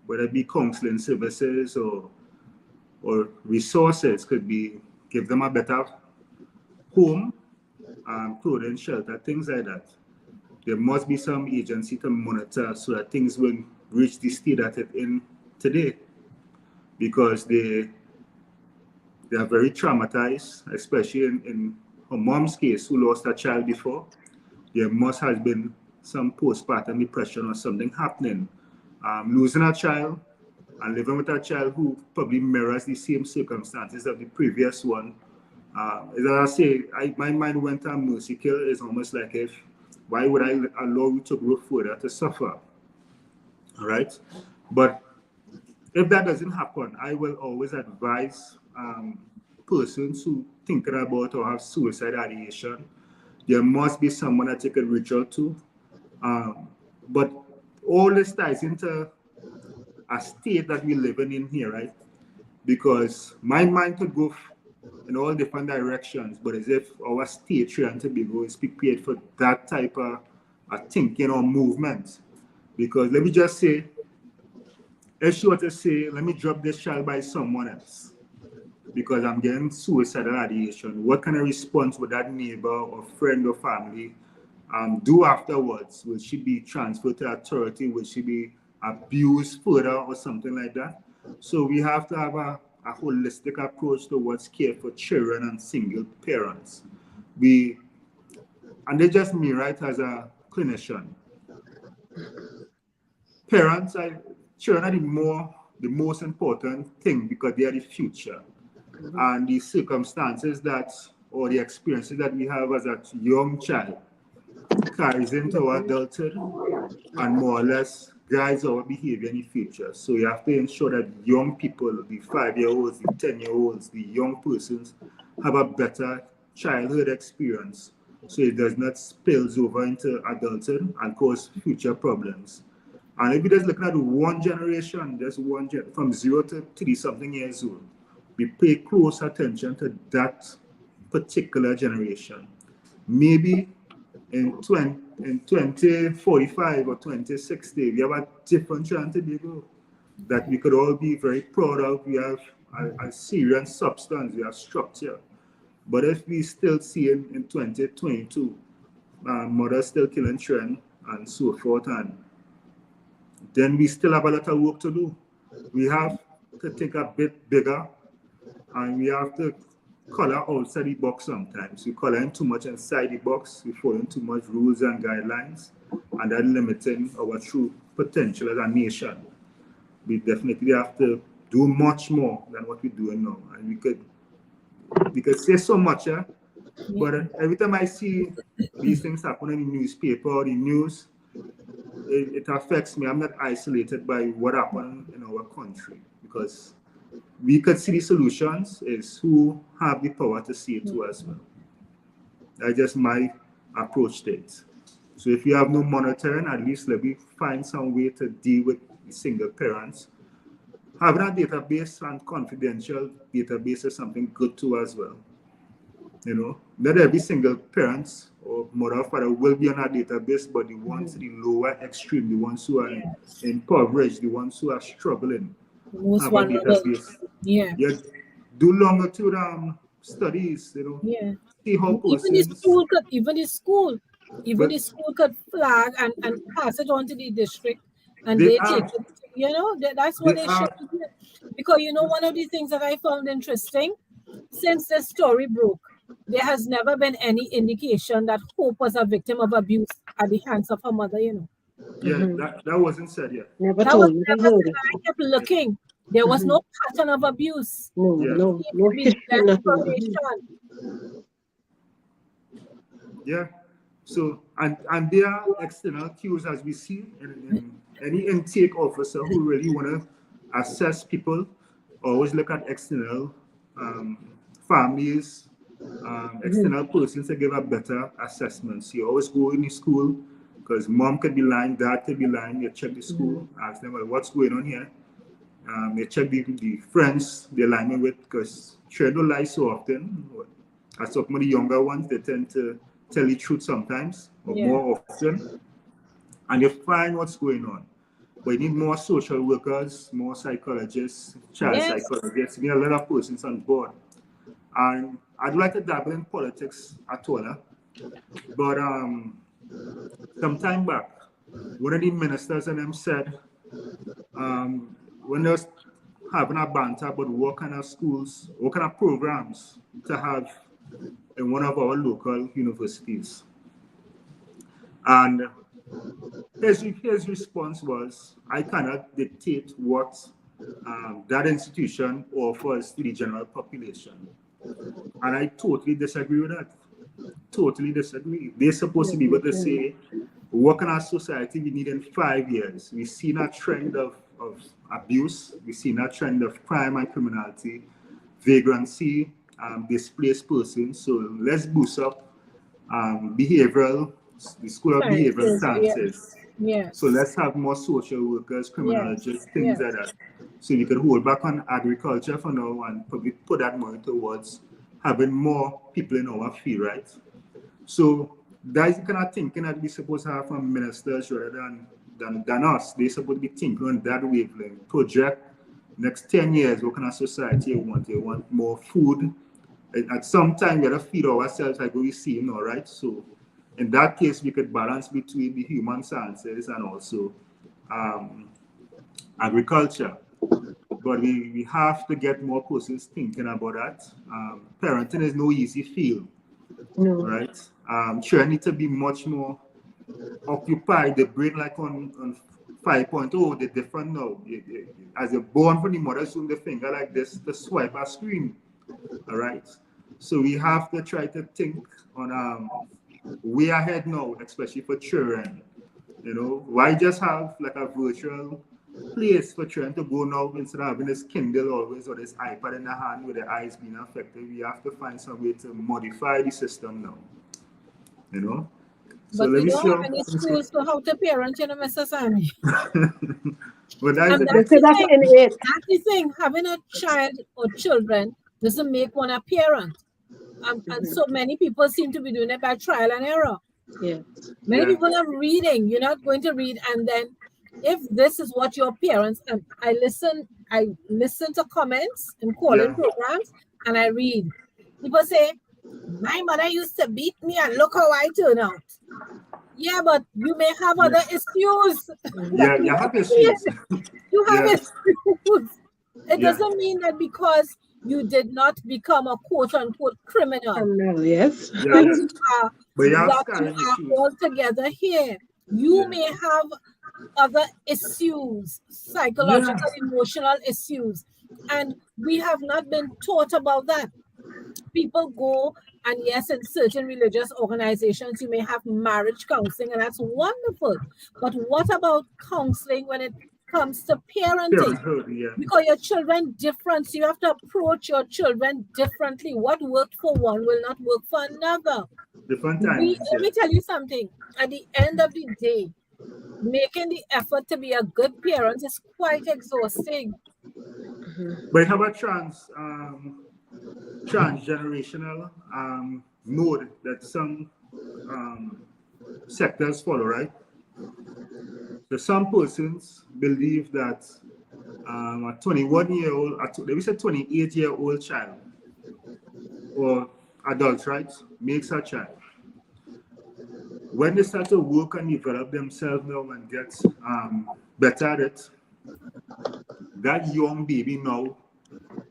whether it be counseling services or resources, could be give them a better home, clothing, shelter, things like that. There must be some agency to monitor so that things will reach the state that it's in today, because they are very traumatized, especially in her mom's case, who lost her child before. There must have been some postpartum depression or something happening. Losing a child and living with a child who probably mirrors the same circumstances of the previous one. As I say, my mind went to mercy kill. It's almost like, why would I allow you to grow further to suffer? All right? But if that doesn't happen, I will always advise persons who thinking about or have suicide ideation, there must be someone that you can reach out to. But all this ties into a state that we're living in here, right? Because my mind could go in all different directions, but as if our state here in Tobago is prepared for that type of thinking or movement. Because let me just say, if she were to say, let me drop this child by someone else because I'm getting suicidal ideation, what kind of response would that neighbor or friend or family do afterwards? Will she be transferred to authority? Will she be abused further or something like that? So we have to have a holistic approach towards care for children and single parents. And they just me, right, as a clinician. Parents, children are the most important thing because they are the future. And the circumstances or the experiences that we have as a young child carries into our adulthood and more or less guides our behavior in the future. So you have to ensure that young people, the 5-year-olds, the 10-year-olds, the young persons have a better childhood experience so it does not spill over into adulthood and cause future problems. And if you're just looking at one generation, from 0 to 30-something years old, we pay close attention to that particular generation. Maybe in 2045 or 2060, we have a different Trinidad and Tobago that we could all be very proud of. We have a serious substance, we have structure. But if we still see in 2022, mothers still killing children and so forth, and then we still have a lot of work to do. We have to think a bit bigger, and we have to color outside the box sometimes. We color in too much inside the box, we follow in too much rules and guidelines, and that limiting our true potential as a nation. We definitely have to do much more than what we're doing now. And we could say so much, but every time I see these things happen in the newspaper or the news, it affects me. I'm not isolated by what happened in our country, because we could see the solutions is who have the power to see it to as well. That's just my approach to it. So if you have no monitoring, at least let me find some way to deal with single parents. Having a database and confidential database is something good too as well. You know, not every single parent or mother or father will be on a database, but the ones in the lower extreme, the ones who are impoverished, the ones who are struggling, most have a database. Yeah. Do longitudinal studies, you know. Yeah. See how even the school could flag and pass it on to the district, and they take it. You know, that's what they should do. Because you know, one of the things that I found interesting, since the story broke, there has never been any indication that Hope was a victim of abuse at the hands of her mother, you know. Yeah, that wasn't said yet. Never I kept looking. There was no pattern of abuse. No information. Yeah. So, and there are external cues, as we see in any intake officer who really want to assess people, always look at external families, external persons to give a better assessment. So you always go in the school, because mom could be lying, dad could be lying. You check the school, ask them, well, what's going on here? You check the friends they're lying with, because children don't lie so often. As some of the younger ones, they tend to tell the truth sometimes, or more often, and you find what's going on. But you need more social workers, more psychologists, child psychologists. We need a lot of persons on board. And I'd like to dabble in politics at all, but some time back, one of the ministers and them said, when they was having a banter about what kind of schools, what kind of programs to have in one of our local universities. And his response was, I cannot dictate what that institution offers to the general population. And I totally disagree with that. Totally disagree. They're supposed to be able to say, what kind of society we need in 5 years? We've seen a trend of abuse. We've seen a trend of crime and criminality, vagrancy, displaced persons. So let's boost up the school of behavioral sciences. So let's have more social workers, criminologists, things like that. So we could hold back on agriculture for now and probably put that money towards having more people in our field, right? So that's the kind of thinking that we're supposed to have from ministers rather than us. They're supposed to be thinking on that wavelength. Project next 10 years, what kind of society you want? You want more food. At some time, we have to feed ourselves like we see now, right? So in that case, we could balance between the human sciences and also agriculture. But we have to get more persons thinking about that. Parenting is no easy field, right? Children need to be much more occupied. The brain, like on 5.0, they're different now. As a born from the mother, soon the finger like this to swipe a screen, all right? So we have to try to think on way ahead now, especially for children. You know, why just have like a virtual place for children to go now instead of having this Kindle always or this iPad in the hand with their eyes being affected? We have to find some way to modify the system now. You know? So but we don't have any schools to how to parent, you know, Mr. Sandy. But that's the thing. Having a child or children doesn't make one a parent. And so many people seem to be doing it by trial and error. Yeah. Many people are reading. You're not going to read, and then if this is what your parents, and I listen to comments and call-in programs, and I read. People say, my mother used to beat me, and look how I turn out. Yeah, but you may have other issues. Yeah, you have issues. You have issues. It doesn't mean that because you did not become a quote-unquote criminal. Yes. That you are all together here. You may have other issues, psychological, emotional issues, and we have not been taught about that. People go, and yes, in certain religious organizations, you may have marriage counseling, and that's wonderful. But what about counseling when it comes to parenting? Because your children different, so you have to approach your children differently. What worked for one will not work for another. Let me tell you something. At the end of the day, making the effort to be a good parent is quite exhausting. But how about transgenerational mode that some sectors follow, right? So some persons believe that a 21-year-old, let me say 28-year-old child or adult, right, makes a child. When they start to work and develop themselves now and get better at it, that young baby now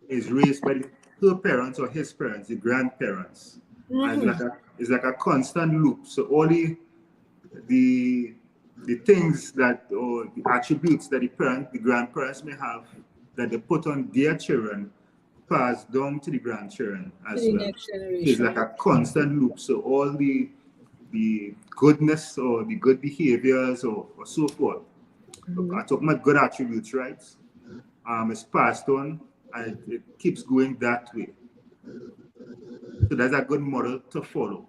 is raised by her parents or his parents, the grandparents. And it's like a constant loop. So all the things that, or the attributes that the grandparents may have that they put on their children pass down to the grandchildren as well. It's like a constant loop. So all the goodness or the good behaviors or so forth. I talk about good attributes, right? It's passed on and it keeps going that way. So that's a good model to follow.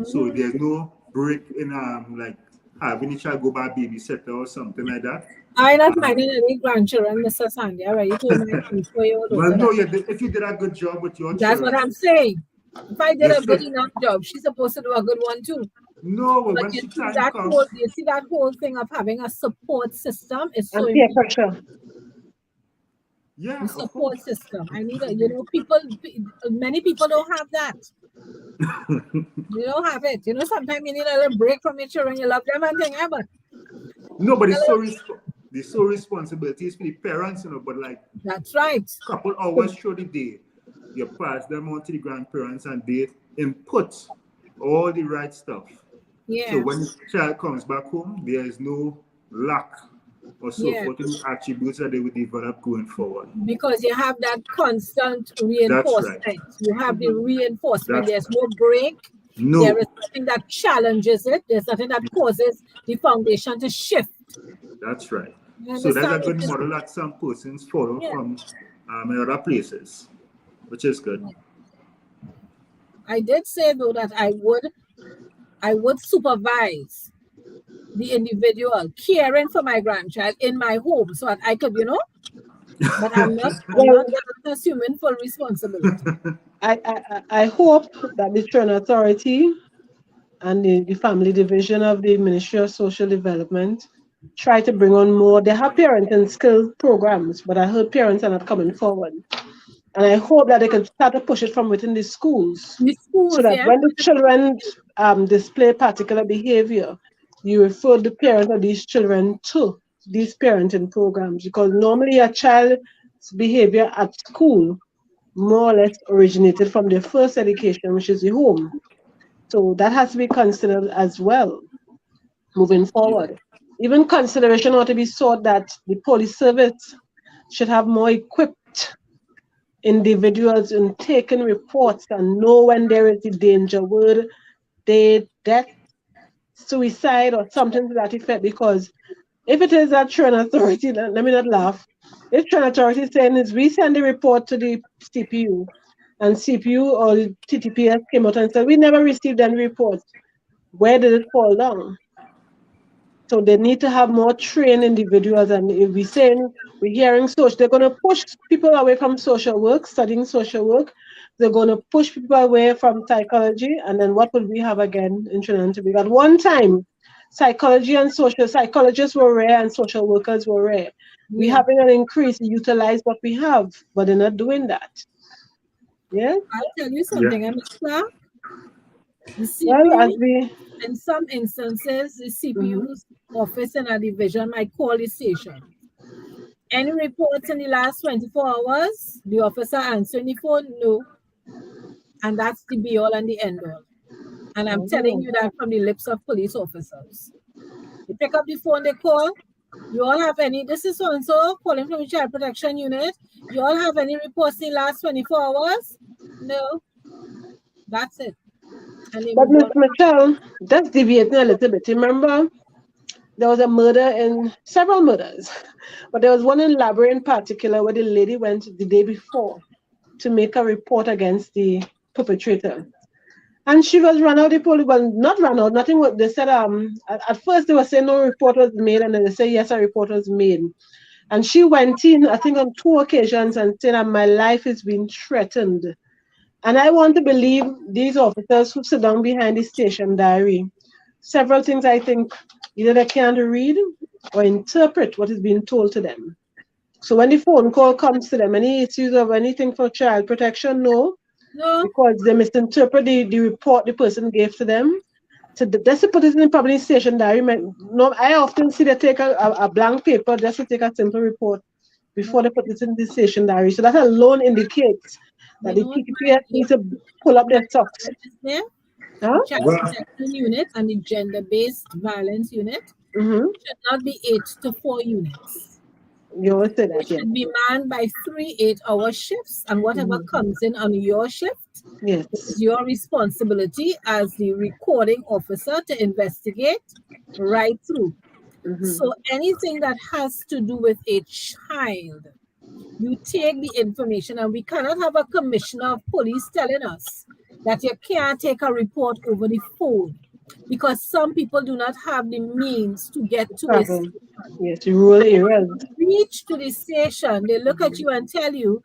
So there's no break in like having a child go by a babysitter or something like that. I'm not minding any grandchildren, Mr. Sandy. All right, you told me 4-year-old. Well, no, if you did a good job with your That's children. What I'm saying. If I did a good enough job, she's supposed to do a good one too. No, but when you see that whole thing of having a support system is so important. Yeah, a support system. I need many people don't have that. You don't have it. Sometimes you need a little break from your children. You love them and things, but no, but the sole responsibility is for the parents, but like that's right. Couple hours through the day, you pass them on to the grandparents and they input all the right stuff. Yeah. So when the child comes back home, there is no lack or so forth in attributes that they will develop going forward. Because you have that constant reinforcement. Right. You have the reinforcement. There's no break. No. There is nothing that challenges it. There's nothing that causes the foundation to shift. That's right. So that's a good model that some persons follow from other places, which is good. I did say though that I would supervise the individual caring for my grandchild in my home so that I could, but I'm not assuming full responsibility. I hope that the Children Authority and the family division of the Ministry of Social Development try to bring on more. They have parenting skill programs, but I heard parents are not coming forward. And I hope that they can start to push it from within the schools. So that when the children display particular behavior, you refer the parents of these children to these parenting programs. Because normally a child's behavior at school more or less originated from their first education, which is the home. So that has to be considered as well moving forward. Even consideration ought to be sought that the police service should have more equipped individuals in taking reports and know when there is a danger, word, death, suicide, or something to that effect. Because if it is a Children Authority, let me not laugh. If Children Authority is saying is we send the report to the CPU, and CPU or the TTPS came out and said we never received any reports, where did it fall down? So they need to have more trained individuals. And if we're hearing social, they're going to push people away from social work, studying social work. They're going to push people away from psychology. And then what would we have again in Trinidad? We got one time, psychology and social psychologists were rare and social workers were rare. We're having an increase to utilize what we have, but they're not doing that. Yeah? I'll tell you something, Mr. The CPU, well, in some instances, the CPU's office in a division might call the station. Any reports in the last 24 hours, the officer answering the phone, no. And that's the be all and the end all. And I'm telling you that from the lips of police officers. They pick up the phone, they call. You all have any, this is so-and-so calling from the Child Protection Unit. You all have any reports in the last 24 hours? No. That's it. But Ms. Michelle, that's deviating a little bit. Remember, there was a murder in several murders, but there was one in Labrador in particular where the lady went the day before to make a report against the perpetrator. And she was run out the police, well, not run out, nothing. They said, at first they were saying no report was made, and then they say, yes, a report was made. And she went in, I think on 2 occasions and said that my life is being threatened. And I want to believe these officers who sit down behind the station diary. Several things I think either they can't read or interpret what is being told to them. So when the phone call comes to them, any issues of anything for child protection, no. Because they misinterpret the report the person gave to them. So that's to put it in probably station diary. No, I often see they take a blank paper just to take a simple report before they put it in the station diary. So that alone indicates that the PPPS needs to pull up their socks. Child Protection Unit and the Gender-Based Violence Unit should not be 8 to 4 units. You always say that, it should be manned by 3 8-hour shifts, and whatever comes in on your shift is your responsibility as the recording officer to investigate right through. So anything that has to do with a child, you take the information, and we cannot have a commissioner of police telling us that you can't take a report over the phone because some people do not have the means to get to a station. Yes, rural areas. Reach to the station, they look at you and tell you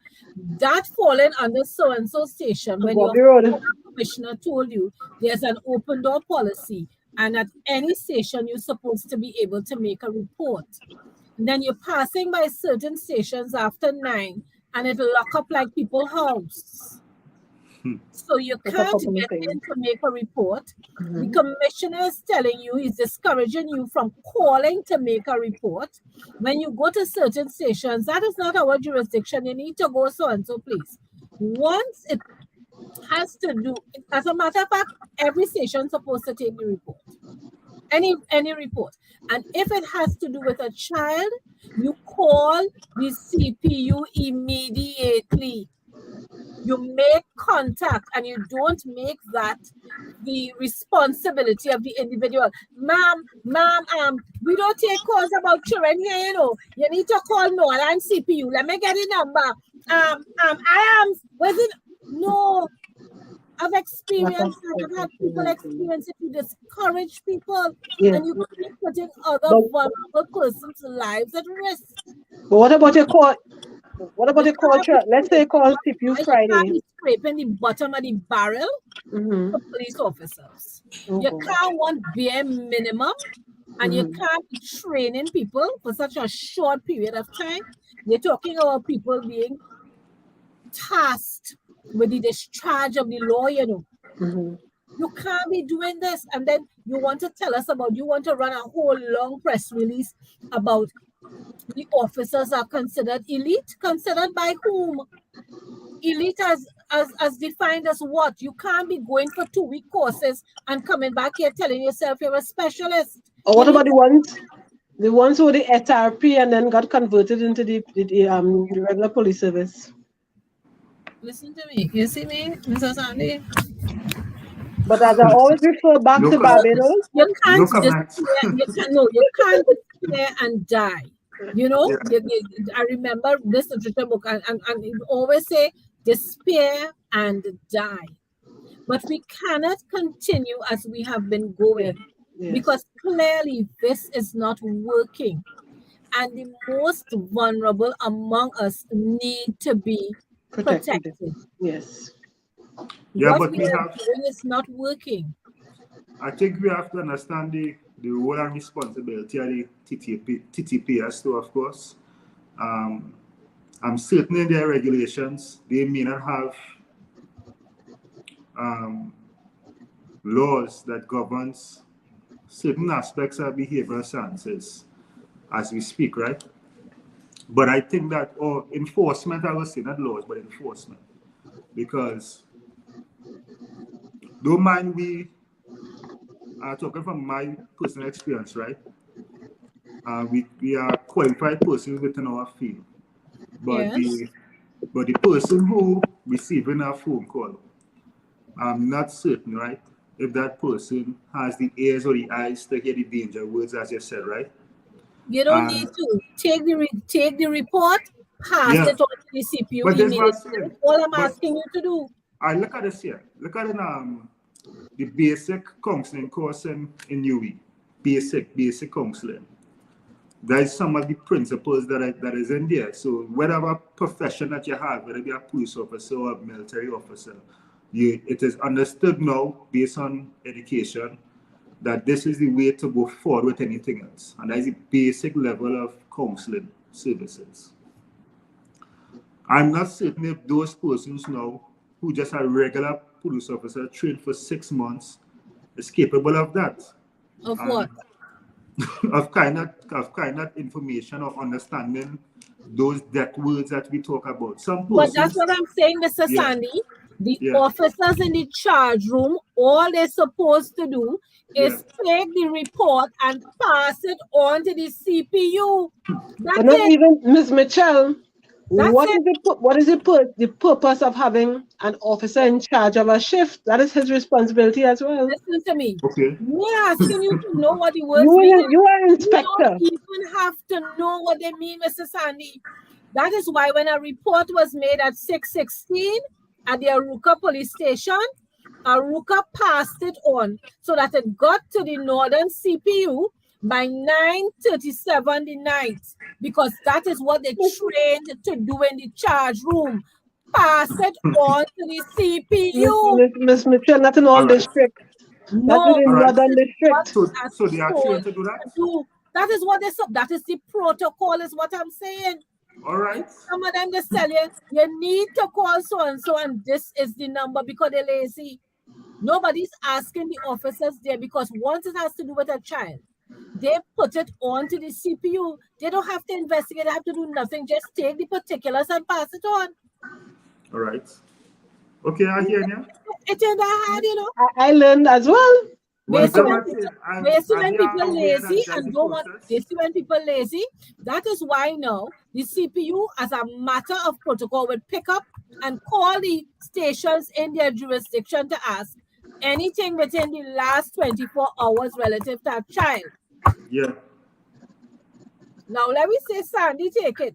that falling under so-and-so station when your commissioner told you there's an open door policy and at any station you're supposed to be able to make a report. And then you're passing by certain stations after 9 and it'll lock up like people's house. So you can't get in to make a report. The commissioner is telling you, he's discouraging you from calling to make a report. When you go to certain stations, that is not our jurisdiction. You need to go so-and-so place. Once it has to do, as a matter of fact, every station is supposed to take the report. Any report. And if it has to do with a child, you call the CPU immediately. You make contact and you don't make that the responsibility of the individual. Ma'am, we don't take calls about children here, you know. You need to call Noel and CPU. Let me get the number. Was it? No. I've experienced that. I've had people experience it. You discourage people and you keep putting other vulnerable persons' lives at risk. But what about your call? What about the culture? Let's say call CPU Friday. You can't be scraping the bottom of the barrel for police officers. You can't want bare minimum, and you can't be training people for such a short period of time. You're talking about people being tasked with the discharge of the law, you know. You can't be doing this, and then you want to tell us about, you want to run a whole long press release about the officers are considered elite. Considered by whom? Elite as defined as what? You can't be going for 2-week courses and coming back here telling yourself you're a specialist. Or what about the ones who were the SRP and then got converted into the regular police service? Listen to me. You see me, Mr. Sandy? But as I always refer back to Barbados, you can't you can't despair and die. You know, I remember this literature book, and it always say despair and die. But we cannot continue as we have been going. because clearly this is not working. And the most vulnerable among us need to be protected. Yes. Yeah, what we are doing is not working. I think we have to understand the role and responsibility of the TTPS too, of course. I'm certain in their regulations, they may not have laws that governs certain aspects of behavioral sciences as we speak, right? But I think that, or enforcement, I would say, not laws, but enforcement. Because don't mind we are talking from my personal experience, right? We are qualified persons within our field. But the person who receiving a phone call, I'm not certain, right, if that person has the ears or the eyes to hear the danger words, as you said, right? You don't need to take the report, pass it on to the CPU immediately. All I'm asking you to do. I look at this here. Look at the basic counseling course in UWI. Basic counseling. That's some of the principles that is in there. So whatever profession that you have, whether it be a police officer or a military officer, it is understood now, based on education, that this is the way to go forward with anything else. And that is the basic level of counseling services. I'm not certain if those persons now, who just are regular police officer trained for 6 months, is capable of that. Of what? of kind of information or understanding those death words that we talk about. Some persons, but that's what I'm saying, Mr. Sandy. The officers in the charge room, all they're supposed to do is take the report and pass it on to the CPU. That's but not it. Even Ms. Mitchell. What is the purpose of having an officer in charge of a shift? That is his responsibility as well. Listen to me. Okay. We're asking you to know what the words mean. You are inspector. You don't even have to know what they mean, Mr. Sandy. That is why when a report was made at 6:16 at the Arouca police station, Arouca passed it on so that it got to the Northern CPU by 9:37 the night, because that is what they trained to do in the charge room. Pass it on to the CPU. Ms. Mitchell, not in all districts. No, not in Northern district. So they are trained to do that? That is what that is the protocol, is what I'm saying. All right. Some of them just tell you, you need to call so-and-so and this is the number because they're lazy. Nobody's asking the officers there, because once it has to do with a child, they put it on to the CPU. They don't have to investigate, they have to do nothing, just take the particulars and pass it on. All right. Okay, I hear you. It's in the hard, you know. I learned as well. Basically, when people lazy and don't want, when people lazy, that is why now the CPU, as a matter of protocol, will pick up and call the stations in their jurisdiction to ask anything within the last 24 hours relative to a child. Yeah. Now let me say, Sandy, take it,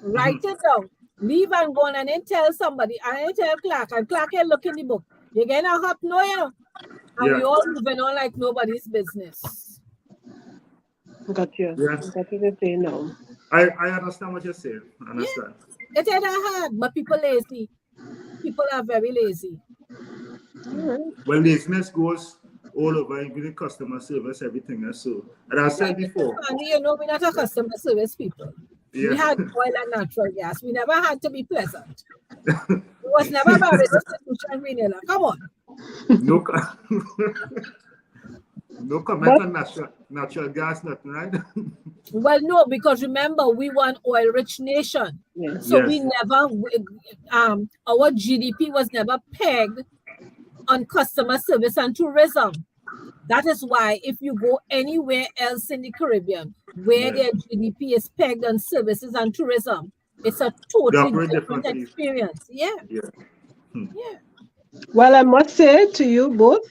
write it down, leave and go on, and then tell somebody, and then tell Clark, and Clark can look in the book. You're getting a hot no, you know. And we all moving on like nobody's business. Got you. Yes. Got you to say no. I understand what you're saying. I understand. Yeah. It's hard, but people lazy. People are very lazy. Well, laziness goes all over, including customer service, everything else. So, and I said before. And you know, we're not a customer service people. Yeah. We had oil and natural gas. We never had to be pleasant. It was never about it. Come on. No comment on natural gas, nothing, right? Well, no, because remember, we were an oil-rich nation. Yes. So we never, our GDP was never pegged on customer service and tourism. That is why if you go anywhere else in the Caribbean, where their GDP is pegged on services and tourism, it's a totally different experience. Yeah. Well, I must say to you both,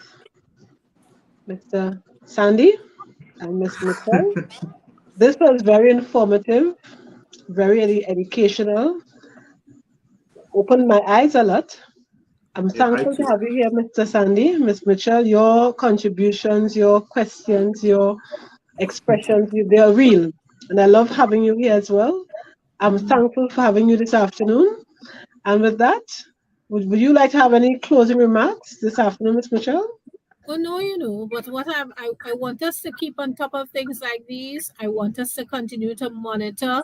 Mr. Sandy and Ms. Mitchell, this was very informative, very educational, opened my eyes a lot. I'm thankful to have you here, Mr. Sandy. Ms. Mitchell, your contributions, your questions, your expressions, they are real. And I love having you here as well. I'm thankful for having you this afternoon. And with that, would you like to have any closing remarks this afternoon, Ms. Mitchell? Oh, no, but what I want us to keep on top of things like these. I want us to continue to monitor.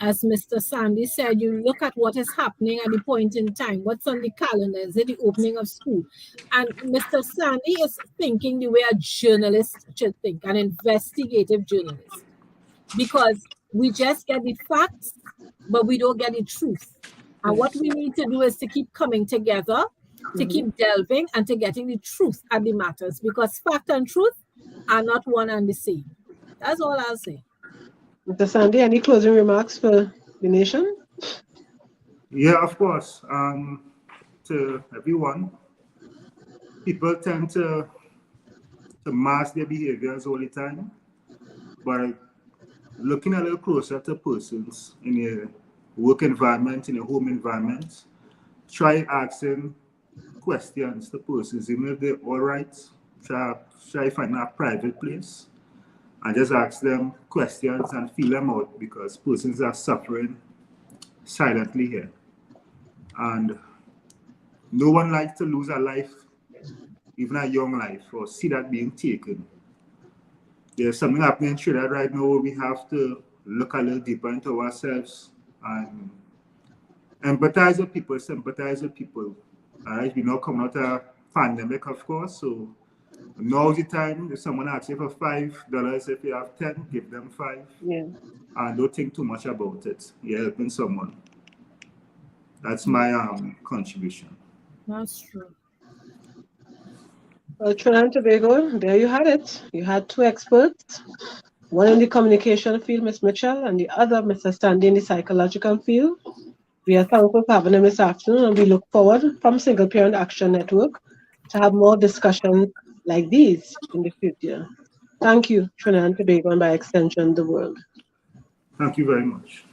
As Mr. Sandy said, you look at what is happening at the point in time. What's on the calendar? Is it the opening of school? And Mr. Sandy is thinking the way a journalist should think, an investigative journalist. Because we just get the facts, but we don't get the truth. And what we need to do is to keep coming together, to keep delving and to getting the truth at the matters, because fact and truth are not one and the same. That's all I'll say. Mr. Sandy, any closing remarks for the nation? Yeah, of course. To everyone, people tend to mask their behaviors all the time, but looking a little closer to persons in a work environment, in a home environment, try asking questions to persons, even if they're all right. Try find a private place and just ask them questions and feel them out, because persons are suffering silently here. And no one likes to lose a life, even a young life, or see that being taken. There's something happening in Trinidad right now where we have to look a little deeper into ourselves and empathize with people, sympathize with people. All right, we now come out of a pandemic, of course, so now's the time. If someone asks you for $5, if you have 10, give them 5. Yeah. And don't think too much about it. You're helping someone. That's my contribution. That's true. Well, Trinidad and Tobago, there you had it. You had 2 experts, one in the communication field, Ms. Mitchell, and the other, Mr. Sandy, in the psychological field. We are thankful for having them this afternoon, and we look forward from Single Parent Action Network to have more discussions like these in the future. Thank you, Trinidad and Tobago, and by extension, the world. Thank you very much.